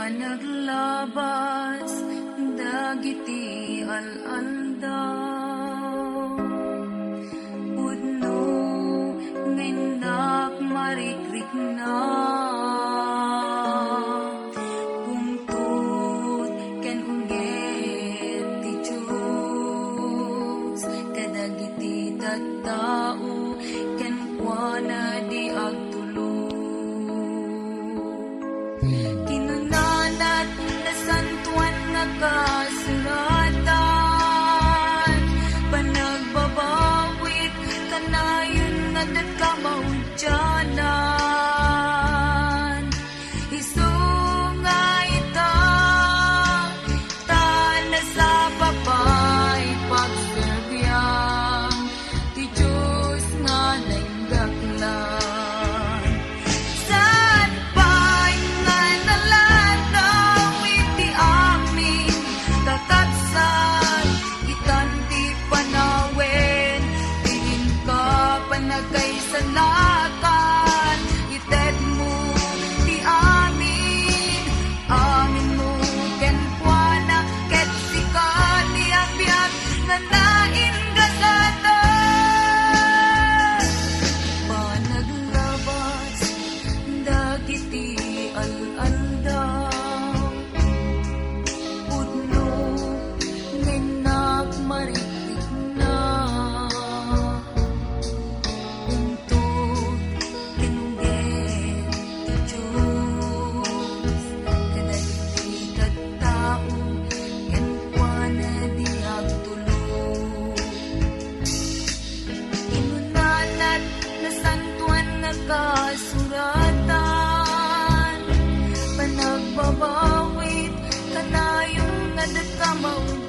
Panaglabas dagiti al-aldaw pudno ngendak marikrik na pungtut ken ungget ti Diyos kadagiti tattao ken kuana di agtulog kinunanat na santuan nga kasuratan panagbabawit kanayon nga datkamaujanan isungay ita tana sa papay pagserbyang ti Diyos nga naindaklan nagkaisalakan ited mo ti amin amin mo ken kuana ket sikali abiyat nga nain gasatan panaglabas dagiti al-aldaw pudno ngenak marikrik na kasuratan panagbabawit kanayong nga datkamaujanan